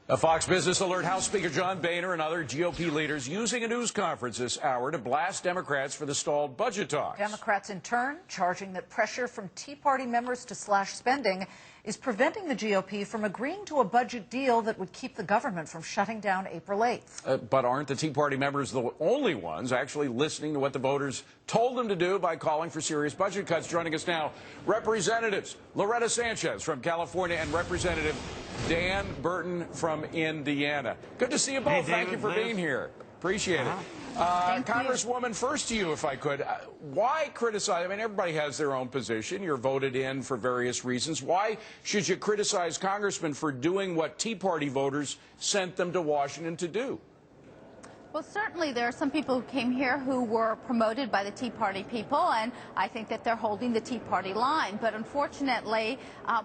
A Fox Business Alert, House Speaker John Boehner and other GOP leaders using a news conference this hour to blast Democrats for the stalled budget talks. Democrats, in turn, charging that pressure from Tea Party members to slash spending is preventing the GOP from agreeing to a budget deal that would keep the government from shutting down April 8th. But aren't the Tea Party members the only ones actually listening to what the voters told them to do by calling for serious budget cuts? Joining us now, Representatives Loretta Sanchez from California and Representative Dan Burton from Indiana. Good to see you both. Hey, Thank you for being here. Appreciate it. Congresswoman, first to you, if I could. Why criticize? I mean, everybody has their own position. You're voted in for various reasons. Why should you criticize congressmen for doing what Tea Party voters sent them to Washington to do? Well, certainly there are some people who came here who were promoted by the Tea Party people, and I think that they're holding the Tea Party line. But unfortunately,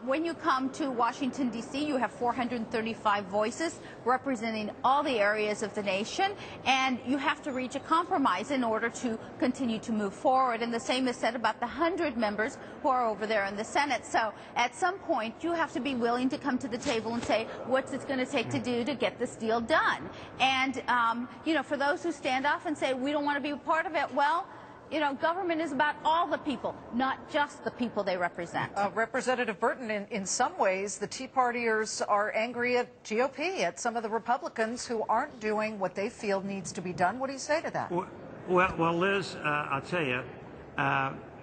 when you come to Washington, D.C., you have 435 voices representing all the areas of the nation, and you have to reach a compromise in order to continue to move forward. And the same is said about the 100 members who are over there in the Senate. So at some point, you have to be willing to come to the table and say, what's it going to take to do to get this deal done? And, you know, for those who stand off and say we don't want to be a part of it, well, you know, government is about all the people, not just the people they represent. Representative Burton, in some ways, the Tea Partiers are angry at GOP, at some of the Republicans who aren't doing what they feel needs to be done. What do you say to that? Well, Liz, I'll tell you,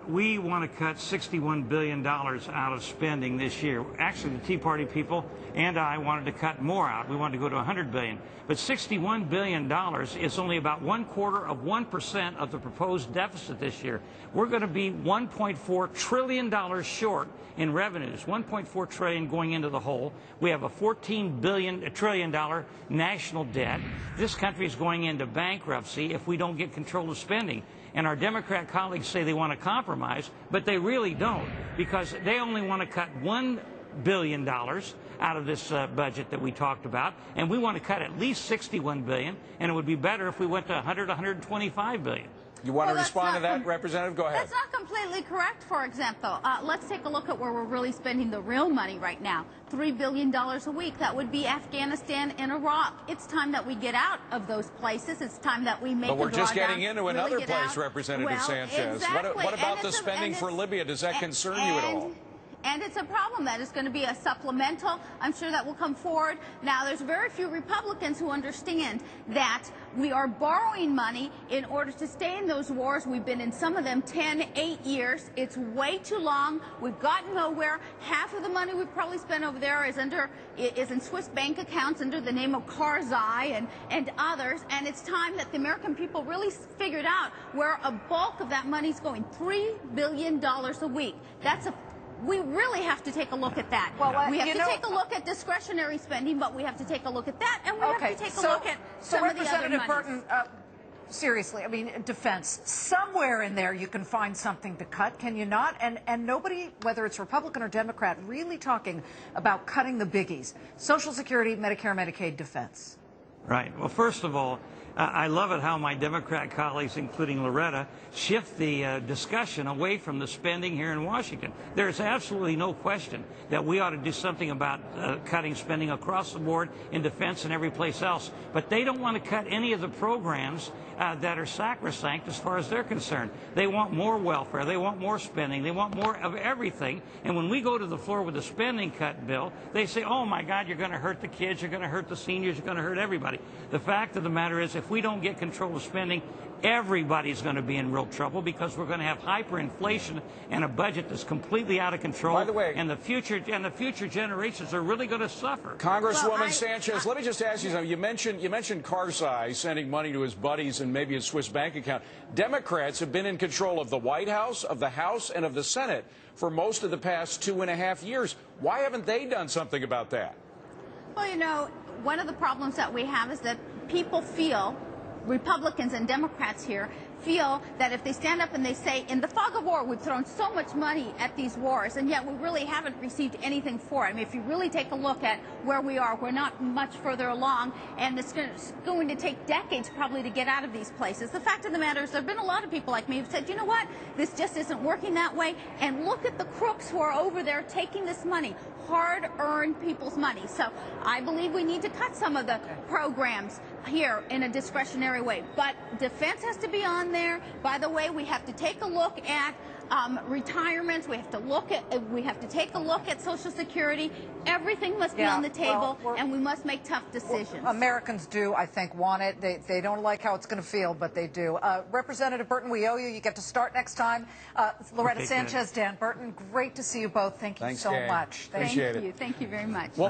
we want to cut $61 billion out of spending this year. Actually, the Tea Party people and I wanted to cut more out. We wanted to go to $100 billion. But $61 billion is only about 1/4% of the proposed deficit this year. We're going to be $1.4 trillion short in revenues, $1.4 trillion going into the hole. We have a $14 trillion national debt. This country is going into bankruptcy if we don't get control of spending. And our Democrat colleagues say they want to compromise, but they really don't, because they only want to cut $1 billion out of this budget that we talked about, and we want to cut at least $61 billion, and it would be better if we went to $125 billion. You want to respond to that, Representative? Go ahead. That's not completely correct, for example. Let's take a look at where we're really spending the real money right now. $3 billion a week. That would be Afghanistan and Iraq. It's time that we get out of those places. It's time that we make a drawdown. But we're just getting into another really place, Representative Sanchez. Exactly. What about the spending for Libya? Does that concern you at all? And it's a problem that is going to be a supplemental. I'm sure that will come forward. Now, there's very few Republicans who understand that we are borrowing money in order to stay in those wars. We've been in some of them 10, 8 years. It's way too long. We've gotten nowhere. Half of the money we've probably spent over there is in Swiss bank accounts under the name of Karzai and others. And it's time that the American people really figured out where a bulk of that money is going. $3 billion a week. We really have to take a look at that. Well, we have to take a look at discretionary spending, but we have to take a look at that, and we have to take a look at some of the other monies. Representative Burton, seriously, I mean, defense, somewhere in there you can find something to cut, can you not? And nobody, whether it's Republican or Democrat, really talking about cutting the biggies: Social Security, Medicare, Medicaid, defense. Right. Well, first of all, I love it how my Democrat colleagues, including Loretta, shift the discussion away from the spending here in Washington. There is absolutely no question that we ought to do something about cutting spending across the board in defense and every place else. But they don't want to cut any of the programs that are sacrosanct as far as they're concerned. They want more welfare. They want more spending. They want more of everything. And when we go to the floor with a spending cut bill, they say, oh, my God, you're going to hurt the kids. You're going to hurt the seniors. You're going to hurt everybody. The fact of the matter is, if we don't get control of spending, everybody's going to be in real trouble, because we're going to have hyperinflation and a budget that's completely out of control. By the way, and the future generations are really going to suffer. Congresswoman Sanchez, let me just ask you something. You mentioned Karzai sending money to his buddies and maybe his Swiss bank account. Democrats have been in control of the White House, of the House, and of the Senate for most of the past 2.5 years. Why haven't they done something about that? Well, you know, one of the problems that we have is that people feel, Republicans and Democrats here, feel that if they stand up and they say, in the fog of war, we've thrown so much money at these wars, and yet we really haven't received anything for it. I mean, if you really take a look at where we are, we're not much further along, and it's going to take decades probably to get out of these places. The fact of the matter is, there have been a lot of people like me who've said, you know what, this just isn't working that way, and look at the crooks who are over there taking this money, hard-earned people's money. So I believe we need to cut some of the programs here in a discretionary way. But defense has to be on there. By the way, we have to take a look at retirements. We have to take a look at Social Security. Everything must be on the table, and we must make tough decisions. Americans do, I think, want it. They don't like how it's going to feel, but they do. Representative Burton, we owe you. You get to start next time. Loretta Sanchez, Dan Burton, great to see you both. Thank you so much. Appreciate it. Thank you very much. Well,